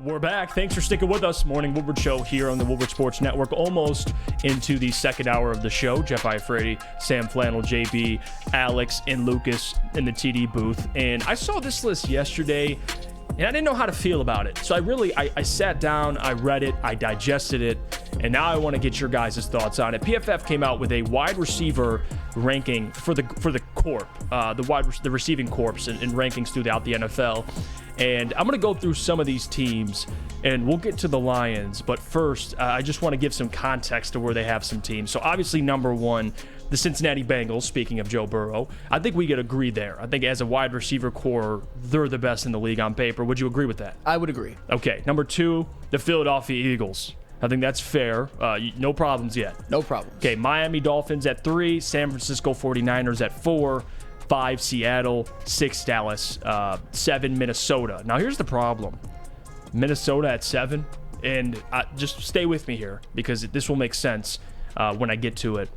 We're back. Thanks for sticking with us. Morning Woodward Show here on the Woodward Sports Network. Almost into the second hour of the show. Jeff Iafrate, Sam Flannel, JB, Alex, and Lucas in the TD booth. And I saw this list yesterday, and I didn't know how to feel about it. So I sat down, I read it, I digested it, and now I want to get your guys' thoughts on it. PFF came out with a wide receiver ranking for the corp, the receiving corps and rankings throughout the NFL. And I'm going to go through some of these teams, and we'll get to the Lions. But first, I just want to give some context to where they have some teams. So obviously, number one, the Cincinnati Bengals, speaking of Joe Burrow. I think we could agree there. I think as a wide receiver core, they're the best in the league on paper. Would you agree with that? I would agree. Okay, number two, the Philadelphia Eagles. I think that's fair. No problems yet. No problems. Okay, Miami Dolphins at 3, San Francisco 49ers at 4, 5 Seattle, 6 Dallas, 7 Minnesota. Now here's the problem. Minnesota at 7, and just stay with me here because this will make sense when I get to it.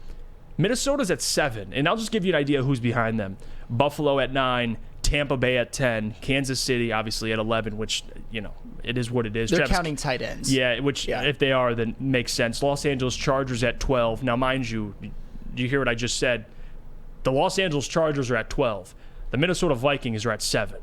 Minnesota's at 7, and I'll just give you an idea who's behind them. Buffalo at 9, Tampa Bay at 10, Kansas City obviously at 11, which, it is what it is. They're counting tight ends. Yeah, if they are, then makes sense. Los Angeles Chargers at 12. Now, mind you, do you hear what I just said? The Los Angeles Chargers are at 12. The Minnesota Vikings are at 7.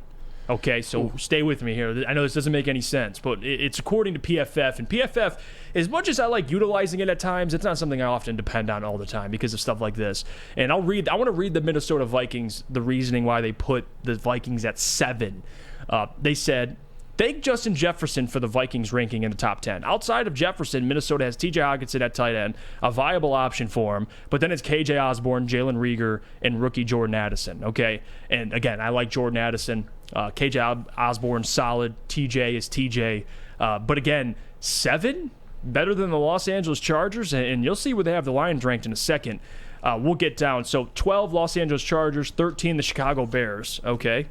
Okay, so Stay with me here. I know this doesn't make any sense, but it's according to PFF. And PFF, as much as I like utilizing it at times, it's not something I often depend on all the time because of stuff like this. And I want to read the Minnesota Vikings, the reasoning why they put the Vikings at 7. They said, thank Justin Jefferson for the Vikings ranking in the top 10. Outside of Jefferson, Minnesota has TJ Hockenson at tight end, a viable option for him, but then it's KJ Osborne, Jalen Reagor, and rookie Jordan Addison, okay? And again, I like Jordan Addison. KJ Osborne, solid. TJ is TJ. But again, 7? Better than the Los Angeles Chargers, and you'll see where they have the Lions ranked in a second. We'll get down. So 12 Los Angeles Chargers, 13 the Chicago Bears, okay?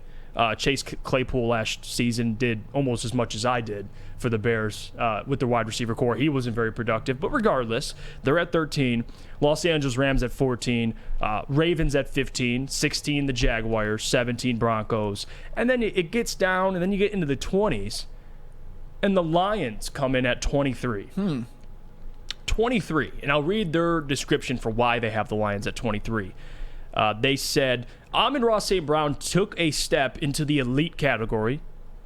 Chase Claypool last season did almost as much as I did for the Bears with their wide receiver core. He wasn't very productive, but regardless, they're at 13. Los Angeles Rams at 14. Ravens at 15. 16 the Jaguars. 17 Broncos. And then it gets down, and then you get into the 20s, and the Lions come in at 23. 23. And I'll read their description for why they have the Lions at 23. They said, Amon-Ra St. Brown took a step into the elite category.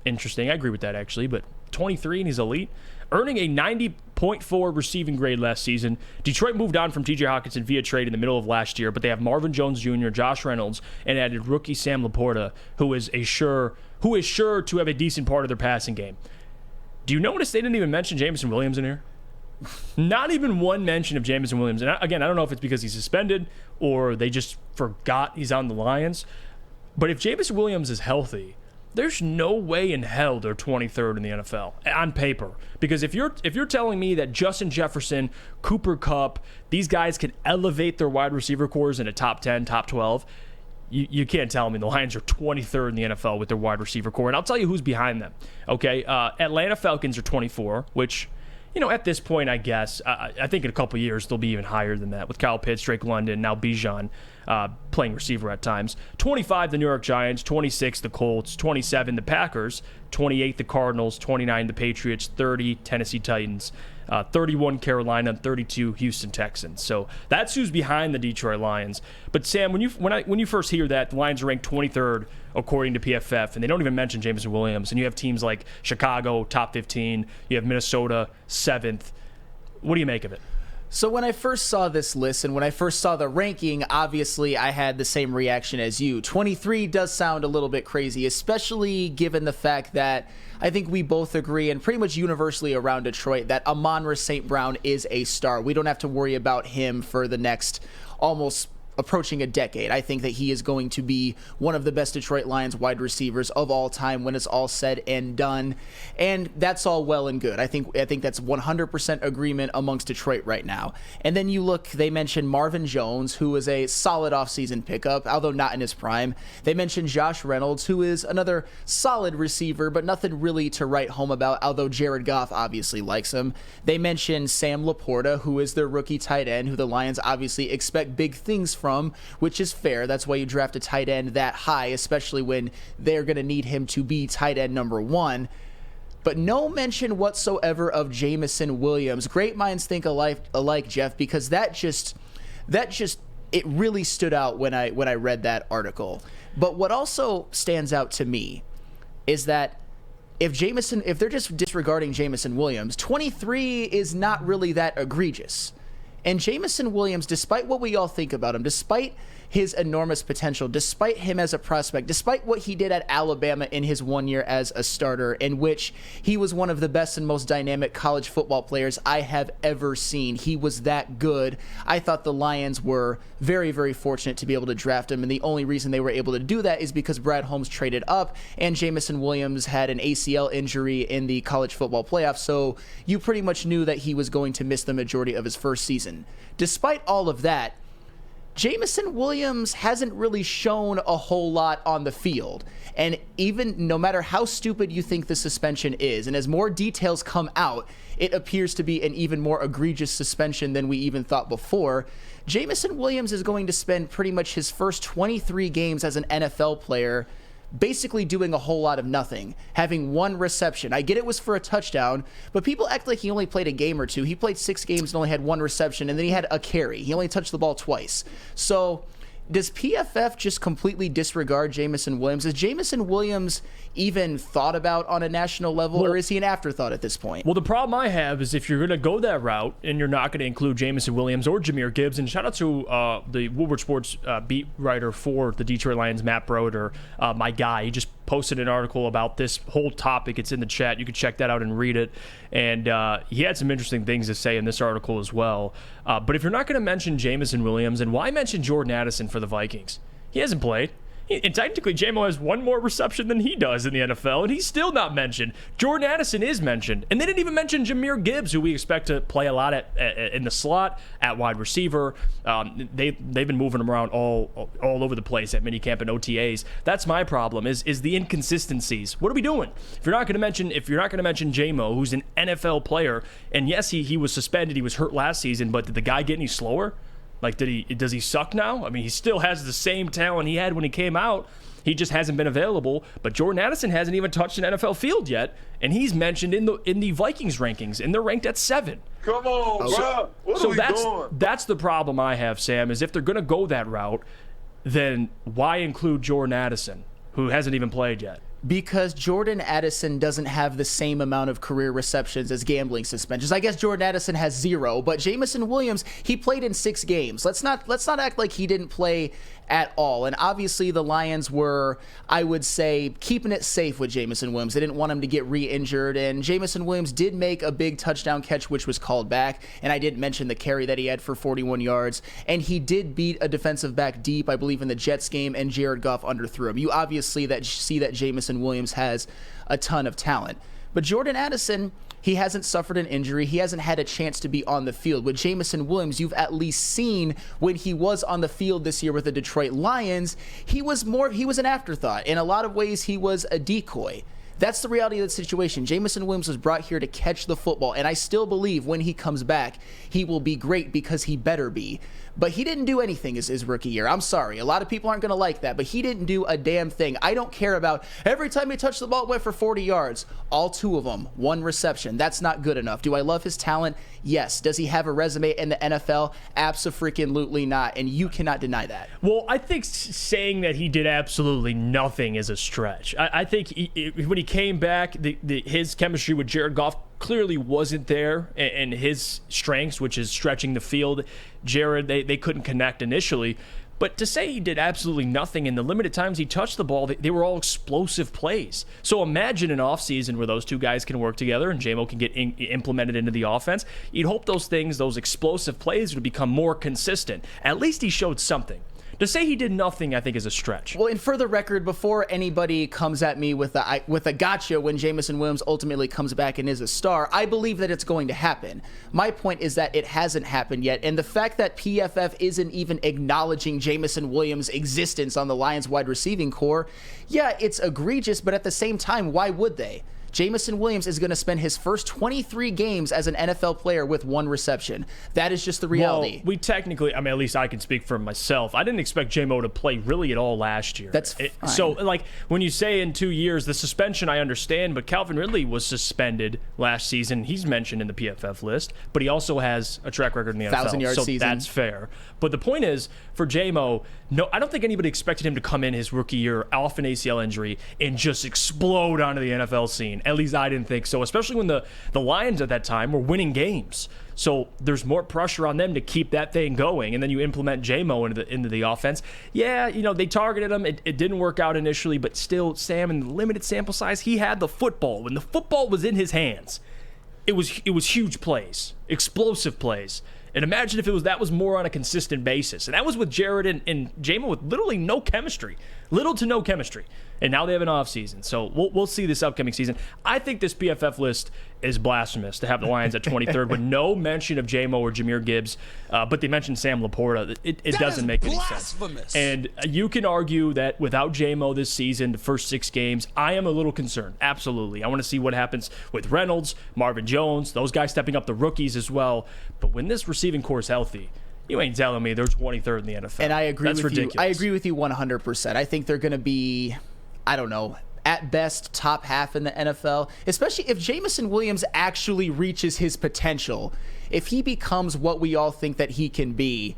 Interesting. I agree with that, actually. But 23 and he's elite. Earning a 90.4 receiving grade last season. Detroit moved on from TJ Hockenson via trade in the middle of last year, but they have Marvin Jones Jr., Josh Reynolds, and added rookie Sam Laporta, who is sure to have a decent part of their passing game. Do you notice they didn't even mention Jameson Williams in here? Not even one mention of Jameson Williams. And again, I don't know if it's because he's suspended or they just forgot he's on the Lions. But if Jameson Williams is healthy, there's no way in hell they're 23rd in the NFL on paper. Because if you're telling me that Justin Jefferson, Cooper Kupp, these guys can elevate their wide receiver cores in a top 10, top 12, you can't tell me the Lions are 23rd in the NFL with their wide receiver core. And I'll tell you who's behind them. Okay, Atlanta Falcons are 24, which, at this point, I guess, I think in a couple of years they'll be even higher than that with Kyle Pitts, Drake London, now Bijan playing receiver at times. 25, the New York Giants. 26, the Colts. 27, the Packers. 28, the Cardinals. 29, the Patriots. 30, Tennessee Titans. 31, Carolina. And 32, Houston Texans. So that's who's behind the Detroit Lions. But Sam, when you first hear that, the Lions are ranked 23rd according to PFF, and they don't even mention Jameson Williams, and you have teams like Chicago, top 15. You have Minnesota, 7th. What do you make of it? So when I first saw this list and when I first saw the ranking, obviously I had the same reaction as you. 23 does sound a little bit crazy, especially given the fact that I think we both agree, and pretty much universally around Detroit, that Amon-Ra St. Brown is a star. We don't have to worry about him for the next almost approaching a decade. I think that he is going to be one of the best Detroit Lions wide receivers of all time when it's all said and done. And that's all well and good. I think that's 100% agreement amongst Detroit right now. And then you look, they mentioned Marvin Jones, who is a solid offseason pickup, although not in his prime. They mentioned Josh Reynolds, who is another solid receiver, but nothing really to write home about, although Jared Goff obviously likes him. They mentioned Sam Laporta, who is their rookie tight end, who the Lions obviously expect big things from, which is fair. That's why you draft a tight end that high, especially when they're going to need him to be tight end number 1. but no mention whatsoever of Jamison Williams. Great minds think alike, Jeff, because that just it really stood out when I read that article. But what also stands out to me is that if they're just disregarding Jamison Williams, 23 is not really that egregious. And Jamison Williams, despite what we all think about him, despite his enormous potential, despite him as a prospect, despite what he did at Alabama in his 1 year as a starter, in which he was one of the best and most dynamic college football players I have ever seen. He was that good. I thought the Lions were very, very fortunate to be able to draft him, and the only reason they were able to do that is because Brad Holmes traded up, and Jamison Williams had an ACL injury in the college football playoffs, so you pretty much knew that he was going to miss the majority of his first season. Despite all of that, Jamison Williams hasn't really shown a whole lot on the field. And even no matter how stupid you think the suspension is, and as more details come out, it appears to be an even more egregious suspension than we even thought before. Jamison Williams is going to spend pretty much his first 23 games as an NFL player basically doing a whole lot of nothing, having one reception. I get it was for a touchdown, but people act like he only played a game or two. He played 6 games and only had one reception, and then he had a carry. He only touched the ball twice. So does PFF just completely disregard Jamison Williams? Is Jamison Williams even thought about on a national level, or is he an afterthought at this point? Well, the problem I have is if you're going to go that route and you're not going to include Jamison Williams or Jahmyr Gibbs, and shout out to the Woodward Sports beat writer for the Detroit Lions, Matt Broder, my guy. He just posted an article about this whole topic. It's in the chat. You can check that out and read it. And he had some interesting things to say in this article as well. But if you're not going to mention Jamison Williams, and why mention Jordan Addison for the Vikings? He hasn't played. And technically, JMO has one more reception than he does in the NFL, and he's still not mentioned. Jordan Addison is mentioned. And they didn't even mention Jahmyr Gibbs, who we expect to play a lot in the slot, at wide receiver. They've been moving him around all over the place at minicamp and OTAs. That's my problem, is the inconsistencies. What are we doing? If you're not going to mention JMO, who's an NFL player, and yes, he was suspended, he was hurt last season, but did the guy get any slower? Like, does he suck now? I mean, he still has the same talent he had when he came out. He just hasn't been available. But Jordan Addison hasn't even touched an NFL field yet, and he's mentioned in the Vikings rankings, and they're ranked at 7. Come on, bro. What are we doing? That's the problem I have, Sam, is if they're going to go that route, then why include Jordan Addison, who hasn't even played yet? Because Jordan Addison doesn't have the same amount of career receptions as gambling suspensions. I guess Jordan Addison has 0, but Jamison Williams, he played in 6 games. Let's not act like he didn't play at all. And obviously the Lions were, I would say, keeping it safe with Jamison Williams. They didn't want him to get re-injured, and Jamison Williams did make a big touchdown catch, which was called back, and I didn't mention the carry that he had for 41 yards, and he did beat a defensive back deep, I believe in the Jets game, and Jared Goff underthrew him. You obviously see that Jamison Williams has a ton of talent. But Jordan Addison, he hasn't suffered an injury. He hasn't had a chance to be on the field. With Jamison Williams, you've at least seen when he was on the field this year with the Detroit Lions, he was an afterthought. In a lot of ways, he was a decoy. That's the reality of the situation. Jamison Williams was brought here to catch the football, and I still believe when he comes back, he will be great because he better be. But he didn't do anything his rookie year. I'm sorry. A lot of people aren't going to like that, but he didn't do a damn thing. I don't care about every time he touched the ball, it went for 40 yards. All 2 of them, 1 reception. That's not good enough. Do I love his talent? Yes. Does he have a resume in the NFL? Abso-freaking-lutely not, and you cannot deny that. Well, I think saying that he did absolutely nothing is a stretch. I think when he came back, his chemistry with Jared Goff clearly wasn't there, and his strengths, which is stretching the field, Jared, they couldn't connect initially. But to say he did absolutely nothing in the limited times he touched the ball, they were all explosive plays. So imagine an offseason where those 2 guys can work together and JMO can get implemented into the offense. You'd hope those explosive plays would become more consistent. At least he showed something. To say he did nothing, I think, is a stretch. Well, and for the record, before anybody comes at me with a gotcha when Jamison Williams ultimately comes back and is a star, I believe that it's going to happen. My point is that it hasn't happened yet, and the fact that PFF isn't even acknowledging Jamison Williams' existence on the Lions wide receiving core, yeah, it's egregious, but at the same time, why would they? Jameson Williams is going to spend his first 23 games as an NFL player with 1 reception. That is just the reality. Well, we technically, I mean, at least I can speak for myself. I didn't expect J-Mo to play really at all last year. That's fine. So, like, when you say in 2 years, the suspension, I understand, but Calvin Ridley was suspended last season. He's mentioned in the PFF list, but he also has a track record in the NFL. 1,000-yard season. That's fair. But the point is, for J-Mo, no, I don't think anybody expected him to come in his rookie year off an ACL injury and just explode onto the NFL scene. At least I didn't think so, especially when the Lions at that time were winning games. So there's more pressure on them to keep that thing going, and then you implement J-Mo into the offense. Yeah, they targeted him. It didn't work out initially, but still, Sam, in the limited sample size, he had the football. When the football was in his hands, it was huge plays, explosive plays. And imagine if that was more on a consistent basis. And that was with Jared and J-Mo with literally no chemistry. Little to no chemistry. And now they have an offseason. So we'll see this upcoming season. I think this PFF list is blasphemous to have the Lions at 23rd with no mention of J-Mo or Jahmyr Gibbs. But they mentioned Sam Laporta. It doesn't make any sense. And you can argue that without J-Mo this season, the first 6 games, I am a little concerned. Absolutely. I want to see what happens with Reynolds, Marvin Jones, those guys stepping up, the rookies as well. But when this receiving core is healthy, you ain't telling me they're 23rd in the NFL. And I agree That's with ridiculous. you. I agree with you 100%. I think they're going to be, I don't know, at best top half in the NFL, especially if Jameson Williams actually reaches his potential. If he becomes what we all think that he can be,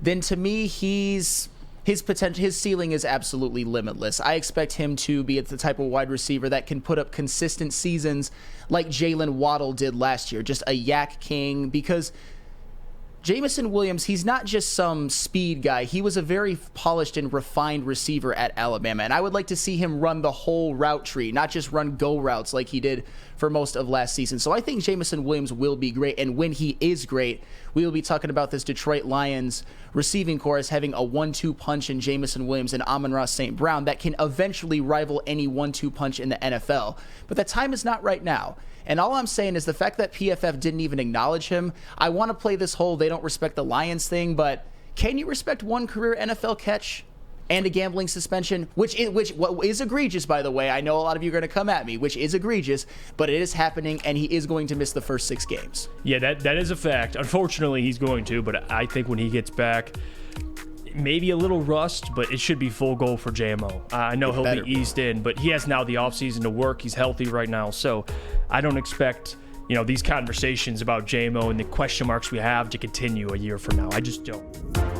then to me, his potential, his ceiling is absolutely limitless. I expect him to be the type of wide receiver that can put up consistent seasons like Jalen Waddle did last year, just a yak king, because Jameson Williams, he's not just some speed guy. He was a very polished and refined receiver at Alabama, and I would like to see him run the whole route tree, not just run go routes like he did for most of last season. So I think Jameson Williams will be great, and when he is great, we will be talking about this Detroit Lions receiving core as having a 1-2 punch in Jameson Williams and Amon-Ra St. Brown that can eventually rival any 1-2 punch in the NFL. But that time is not right now. And all I'm saying is the fact that PFF didn't even acknowledge him, I want to play this whole they don't respect the Lions thing, but can you respect one career NFL catch and a gambling suspension, which is egregious, by the way? I know a lot of you are going to come at me, which is egregious, but it is happening, and he is going to miss the first 6 games. Yeah, that is a fact. Unfortunately, he's going to, but I think when he gets back, maybe a little rust, but it should be full go for J-Mo. I know he'll be eased in, but he has now the offseason to work. He's healthy right now, so I don't expect these conversations about J-Mo and the question marks we have to continue a year from now. I just don't.